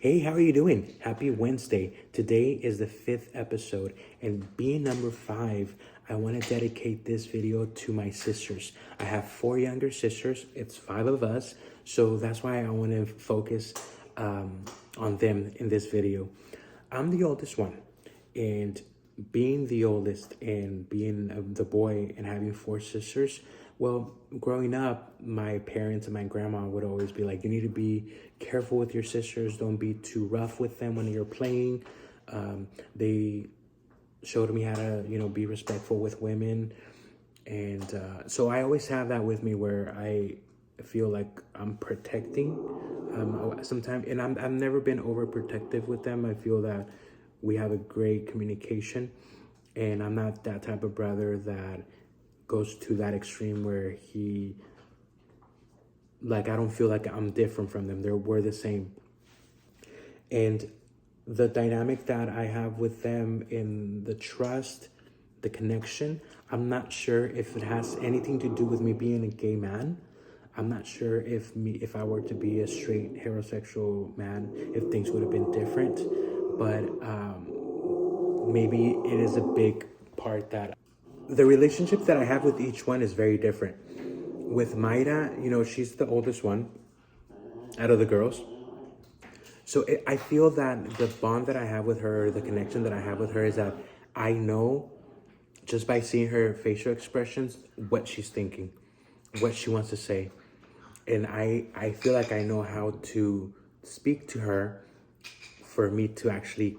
Hey, how are you doing? Happy Wednesday. Today is the fifth episode, and being number five, I want to dedicate this video to my sisters. I have four younger sisters, it's five of us, so that's why I want to focus on them in this video. I'm the oldest one, and being the oldest and being the boy and having four sisters, well, growing up, my parents and my grandma would always be like, you need to be careful with your sisters. Don't be too rough with them when you're playing. They showed me how to, be respectful with women. And so I always have that with me where I feel like I'm protecting sometimes. And I've never been overprotective with them. I feel that we have a great communication. And I'm not that type of brother that goes to that extreme where I don't feel like I'm different from them. We're the same. And the dynamic that I have with them in the trust, the connection, I'm not sure if it has anything to do with me being a gay man. I'm not sure if I were to be a straight heterosexual man, if things would have been different. But maybe it is a big part that the relationship that I have with each one is very different. With Mayra, she's the oldest one out of the girls. So I feel that the bond that I have with her, the connection that I have with her is that I know just by seeing her facial expressions what she's thinking, what she wants to say. And I feel like I know how to speak to her for me to actually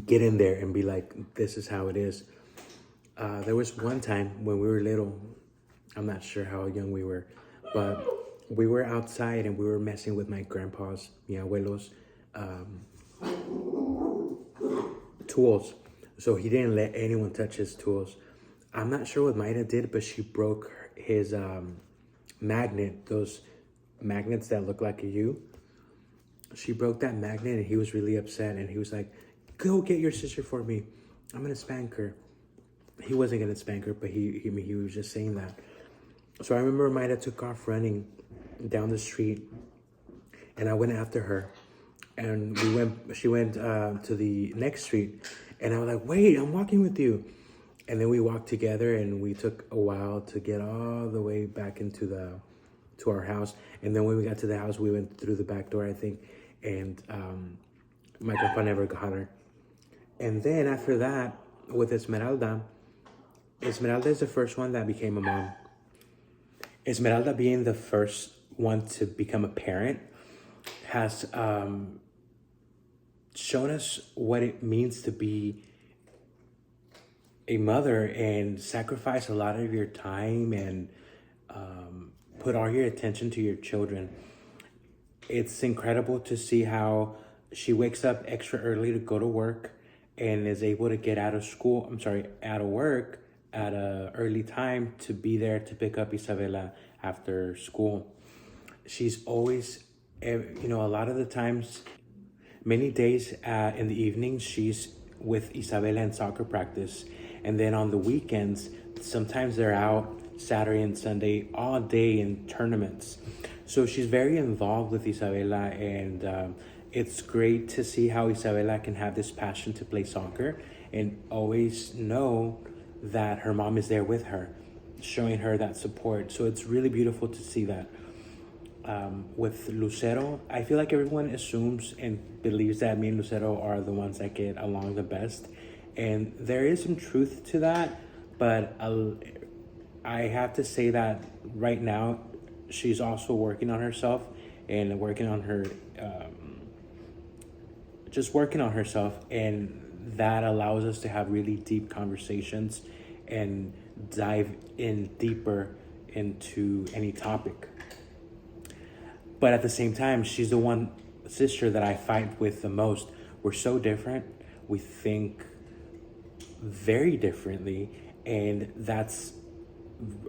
get in there and be like, this is how it is. There was one time when we were little, I'm not sure how young we were, but we were outside and we were messing with my grandpa's, mi abuelo's, tools. So he didn't let anyone touch his tools. I'm not sure what Mayra did, but she broke his magnet, those magnets that look like a U. She broke that magnet and he was really upset and he was like, go get your sister for me. I'm gonna spank her. He wasn't gonna spank her, but he was just saying that. So I remember Mayra took off running down the street and I went after her. And she went to the next street and I was like, wait, I'm walking with you. And then we walked together and we took a while to get all the way back to our house. And then when we got to the house, we went through the back door, I think. And my grandpa never got her. And then after that, with Esmeralda is the first one that became a mom. Esmeralda being the first one to become a parent has shown us what it means to be a mother and sacrifice a lot of your time and put all your attention to your children. It's incredible to see how she wakes up extra early to go to work and is able to get out of work at an early time to be there to pick up Isabela after school. She's always, a lot of the times, many days in the evening, she's with Isabela in soccer practice. And then on the weekends, sometimes they're out Saturday and Sunday all day in tournaments. So she's very involved with Isabela, and it's great to see how Isabela can have this passion to play soccer and always know that her mom is there with her, showing her that support. So it's really beautiful to see that. With Lucero, I feel like everyone assumes and believes that me and Lucero are the ones that get along the best. And there is some truth to that, but I have to say that right now, she's also working on herself and working on her, just working on herself. And that allows us to have really deep conversations and dive in deeper into any topic. But at the same time, she's the one sister that I fight with the most. We're so different. We think very differently. And that's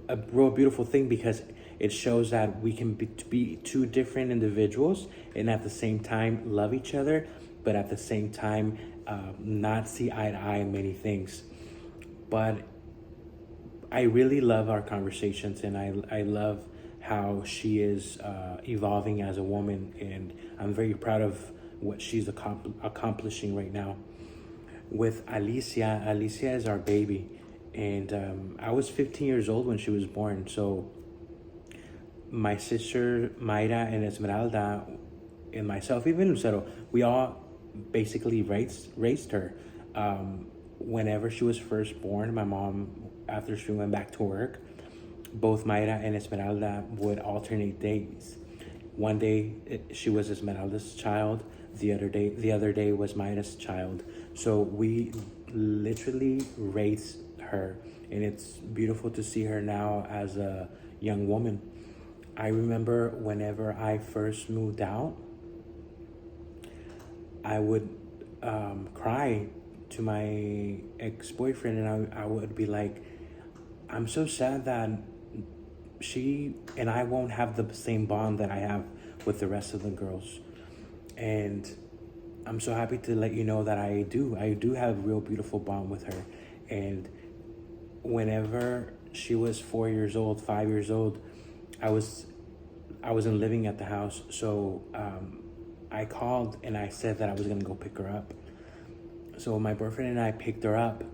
a real beautiful thing because it shows that we can be two different individuals and at the same time love each other, but at the same time not see eye to eye in many things. But I really love our conversations and I love how she is evolving as a woman, and I'm very proud of what she's accomplishing right now. With Alicia, Alicia is our baby, and I was 15 years old when she was born. So my sister Mayra and Esmeralda and myself, even Lucero, we all basically raised her. Whenever she was first born, my mom, after she went back to work, both Mayra and Esmeralda would alternate days. One day she was Esmeralda's child, the other day was Mayra's child. So we literally raised her, and it's beautiful to see her now as a young woman. I remember whenever I first moved out, I would cry to my ex-boyfriend, and I would be like, I'm so sad that she and I won't have the same bond that I have with the rest of the girls. And I'm so happy to let you know that I do have a real beautiful bond with her. And whenever she was 4 years old, 5 years old, I wasn't living at the house, so I called and I said that I was gonna go pick her up. So my boyfriend and I picked her up,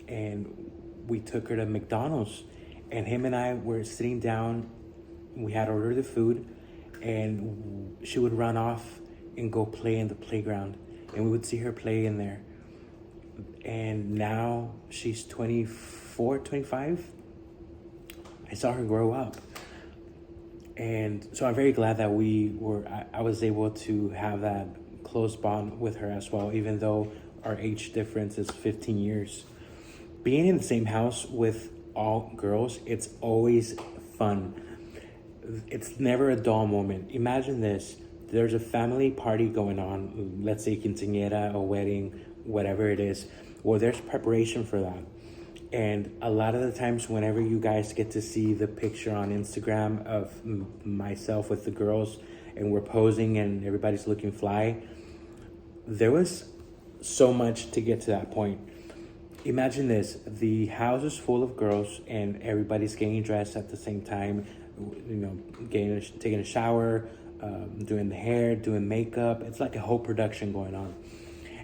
and we took her to McDonald's, and him and I were sitting down. We had ordered the food, and she would run off and go play in the playground, and we would see her play in there. And now she's 24, 25. I saw her grow up. And so I'm very glad that I was able to have that close bond with her as well, even though our age difference is 15 years. Being in the same house with all girls, it's always fun. It's never a dull moment. Imagine this. There's a family party going on, let's say quinceañera, a wedding, whatever it is. Well, there's preparation for that. And a lot of the times, whenever you guys get to see the picture on Instagram of myself with the girls, and we're posing and everybody's looking fly, there was so much to get to that point. Imagine this: the house is full of girls, and everybody's getting dressed at the same time. Taking a shower, doing the hair, doing makeup. It's like a whole production going on,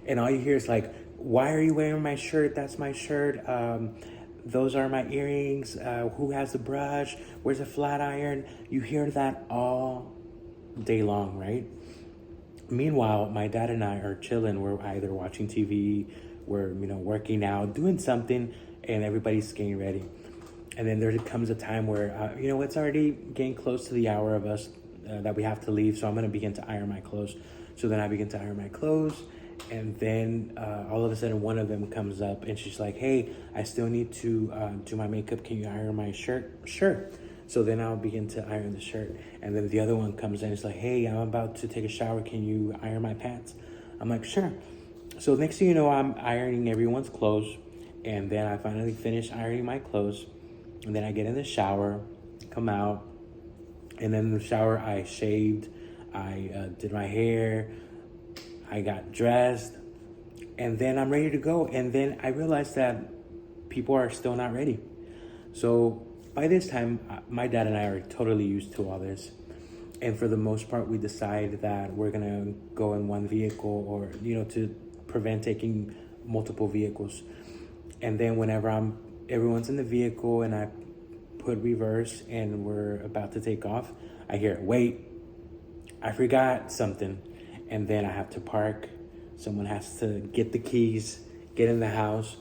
and all you hear is like, why are you wearing my shirt? That's my shirt. Those are my earrings. Who has the brush? Where's the flat iron? You hear that all day long, right? Meanwhile, my dad and I are chilling. We're either watching TV, we're working out, doing something, and everybody's getting ready. And then there comes a time where it's already getting close to the hour of us that we have to leave. So I'm gonna begin to iron my clothes. So then I begin to iron my clothes. And then all of a sudden, one of them comes up and she's like, hey, I still need to do my makeup. Can you iron my shirt? Sure. So then I'll begin to iron the shirt. And then the other one comes in and it's like, hey, I'm about to take a shower. Can you iron my pants? I'm like, sure. So next thing you know, I'm ironing everyone's clothes. And then I finally finish ironing my clothes. And then I get in the shower, come out. And then in the shower, I shaved. I did my hair. I got dressed, and then I'm ready to go. And then I realized that people are still not ready. So by this time, my dad and I are totally used to all this. And for the most part, we decide that we're gonna go in one vehicle, or, to prevent taking multiple vehicles. And then whenever everyone's in the vehicle and I put reverse and we're about to take off, I hear, wait, I forgot something. And then I have to park. Someone has to get the keys, get in the house.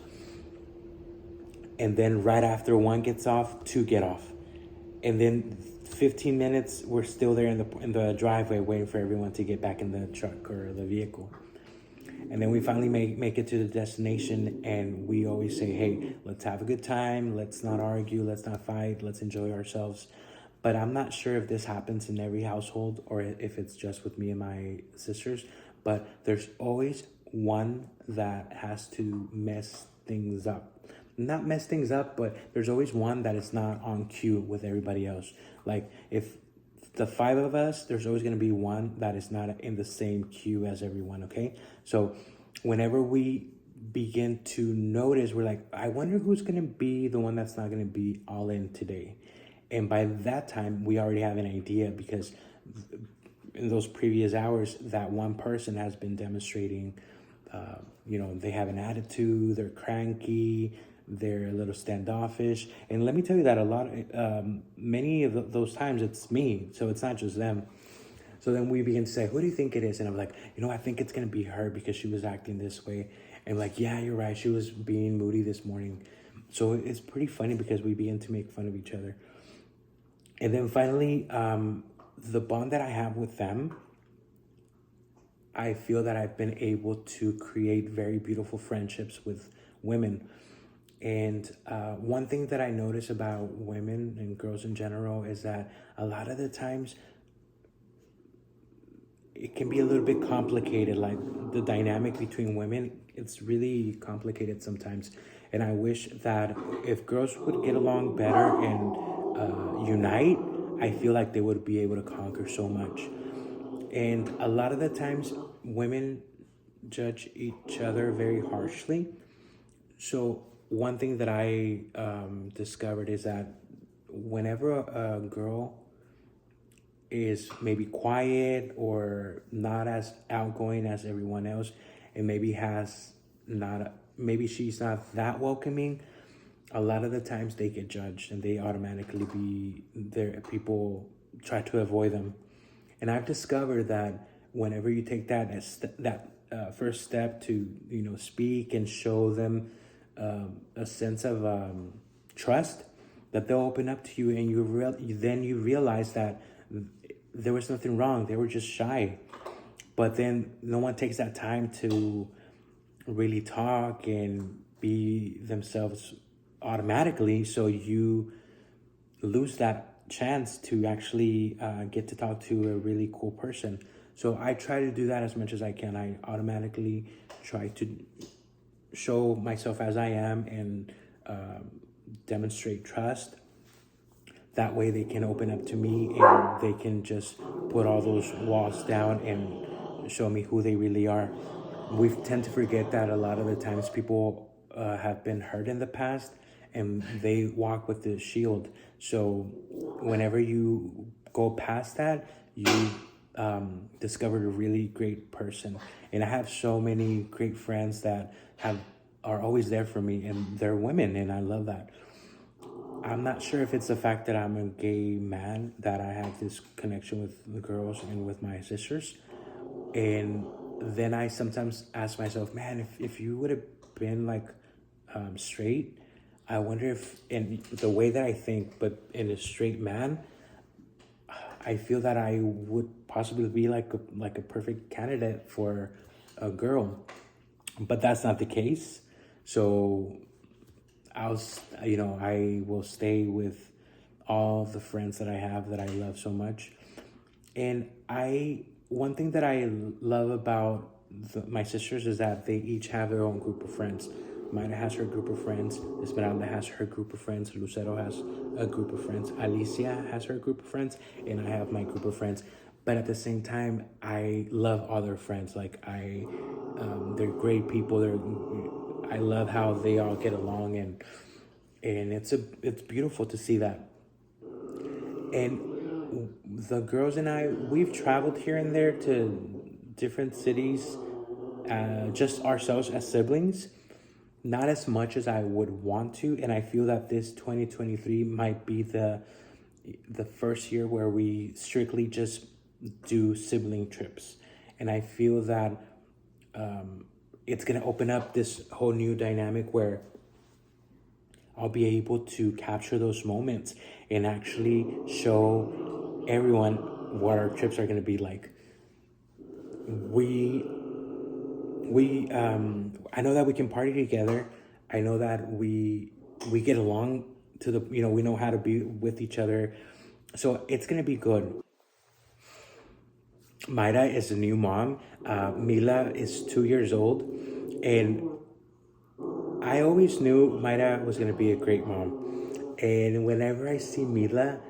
And then right after one gets off, two get off. And then 15 minutes, we're still there in the driveway waiting for everyone to get back in the truck or the vehicle. And then we finally make it to the destination, and we always say, hey, let's have a good time. Let's not argue. Let's not fight. Let's enjoy ourselves. But I'm not sure if this happens in every household or if it's just with me and my sisters. But there's always one that has to mess things up. Not mess things up, but there's always one that is not on cue with everybody else. Like if the five of us, there's always going to be one that is not in the same queue as everyone, okay? So whenever we begin to notice, we're like, I wonder who's going to be the one that's not going to be all in today. And by that time, we already have an idea because in those previous hours, that one person has been demonstrating, they have an attitude, they're cranky, they're a little standoffish. And let me tell you that many of those times it's me. So it's not just them. So then we begin to say, who do you think it is? And I'm like, I think it's going to be her because she was acting this way. And like, yeah, you're right. She was being moody this morning. So it's pretty funny because we begin to make fun of each other. And then finally, the bond that I have with them, I feel that I've been able to create very beautiful friendships with women. And one thing that I notice about women and girls in general is that a lot of the times it can be a little bit complicated. Like the dynamic between women, it's really complicated sometimes. And I wish that if girls would get along better and unite, I feel like they would be able to conquer so much. And a lot of the times, women judge each other very harshly. So one thing that I discovered is that whenever a girl is maybe quiet or not as outgoing as everyone else, and maybe she's not that welcoming, a lot of the times they get judged and they automatically be there. People try to avoid them. And I've discovered that whenever you take that first step to speak and show them a sense of trust, that they'll open up to you, and you realize that there was nothing wrong. They were just shy. But then no one takes that time to really talk and be themselves automatically. So you lose that chance to actually get to talk to a really cool person. So I try to do that as much as I can. I automatically try to show myself as I am and demonstrate trust. That way they can open up to me and they can just put all those walls down and show me who they really are. We tend to forget that a lot of the times people have been hurt in the past and they walk with the shield. So whenever you go past that, you discovered a really great person. And I have so many great friends that are always there for me, and they're women, and I love that. I'm not sure if it's the fact that I'm a gay man that I have this connection with the girls and with my sisters. And then I sometimes ask myself, man, if you would have been like straight, I wonder if in the way that I think, but in a straight man, I feel that I would possibly be like a perfect candidate for a girl. But that's not the case. So I will stay with all the friends that I have that I love so much. And one thing that I love about my sisters is that they each have their own group of friends. Mayra has her group of friends. Esmeralda has her group of friends. Lucero has a group of friends. Alicia has her group of friends. And I have my group of friends. But at the same time, I love all their friends. Like they're great people. I love how they all get along, and it's beautiful to see that. And the girls and I, we've traveled here and there to different cities, just ourselves as siblings. Not as much as I would want to, and I feel that this 2023 might be the first year where we strictly just do sibling trips. And I feel that it's going to open up this whole new dynamic where I'll be able to capture those moments and actually show everyone what our trips are going to be like. I know that we can party together. I know that we get along we know how to be with each other. So it's going to be good. Mayra is a new mom. Mila is 2 years old. And I always knew Mayra was going to be a great mom. And whenever I see Mila,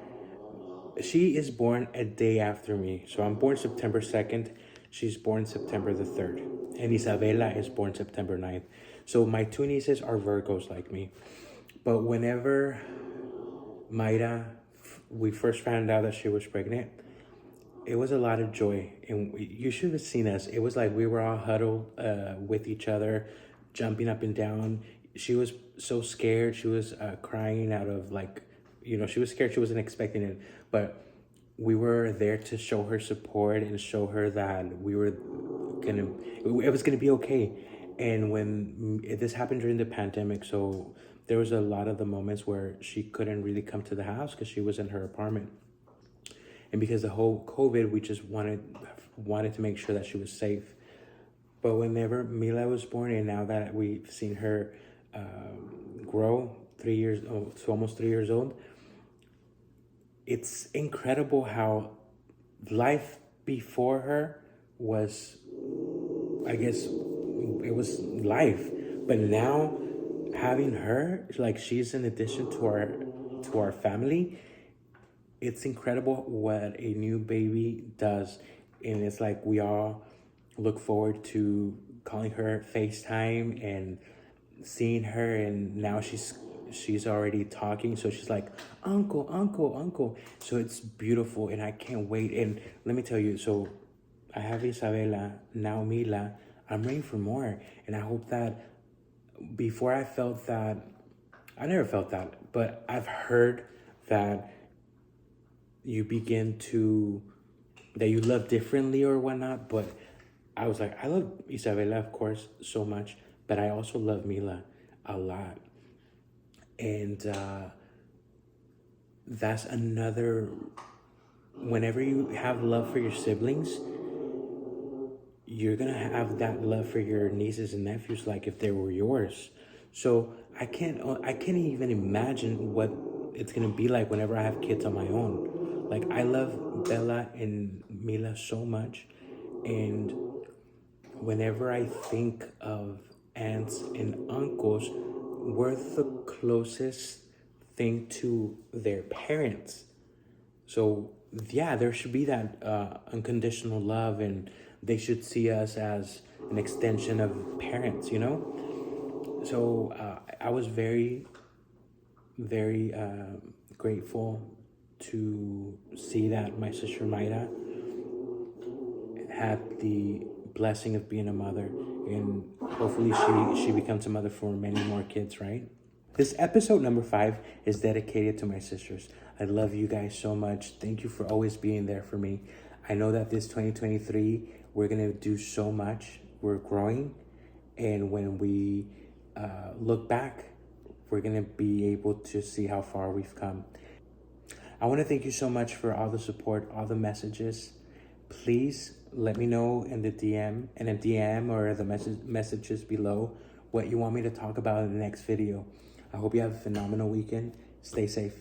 she is born a day after me. So I'm born September 2nd. She's born September the 3rd. And Isabela is born September 9th. So my two nieces are Virgos like me. But whenever Mayra we first found out that she was pregnant, it was a lot of joy. And you should have seen us. It was like we were all huddled with each other, jumping up and down. She was so scared. She was crying out of like, she was scared. She wasn't expecting it. But we were there to show her support and show her that we were it was gonna be okay. And when this happened during the pandemic, so there was a lot of the moments where she couldn't really come to the house because she was in her apartment. And because the whole COVID, we just wanted to make sure that she was safe. But whenever Mila was born, and now that we've seen her grow 3 years, so almost 3 years old, it's incredible how life before her was, I guess, it was life. But now having her, like, she's an addition to our family. It's incredible what a new baby does. And it's like we all look forward to calling her FaceTime and seeing her, and now she's already talking, so she's like, uncle, uncle, uncle. So it's beautiful, and I can't wait. And let me tell you, so I have Isabela, now Mila. I'm ready for more, and I hope that before I never felt that, but I've heard that you that you love differently or whatnot. But I was like, I love Isabela, of course, so much, but I also love Mila a lot. And that's another, whenever you have love for your siblings, you're gonna have that love for your nieces and nephews like if they were yours. So I can't even imagine what it's gonna be like whenever I have kids on my own. Like, I love Bella and Mila so much, and whenever I think of aunts and uncles, we're the closest thing to their parents. So yeah, there should be that unconditional love, and they should see us as an extension of parents, So I was very, very grateful to see that my sister Mayra had the blessing of being a mother, and hopefully she becomes a mother for many more kids, right? This episode number 5 is dedicated to my sisters. I love you guys so much. Thank you for always being there for me. I know that this 2023, we're gonna do so much. We're growing, and when we look back, we're gonna be able to see how far we've come. I want to thank you so much for all the support, all the messages. Please let me know in the DM or the messages below what you want me to talk about in the next video. I hope you have a phenomenal weekend. Stay safe.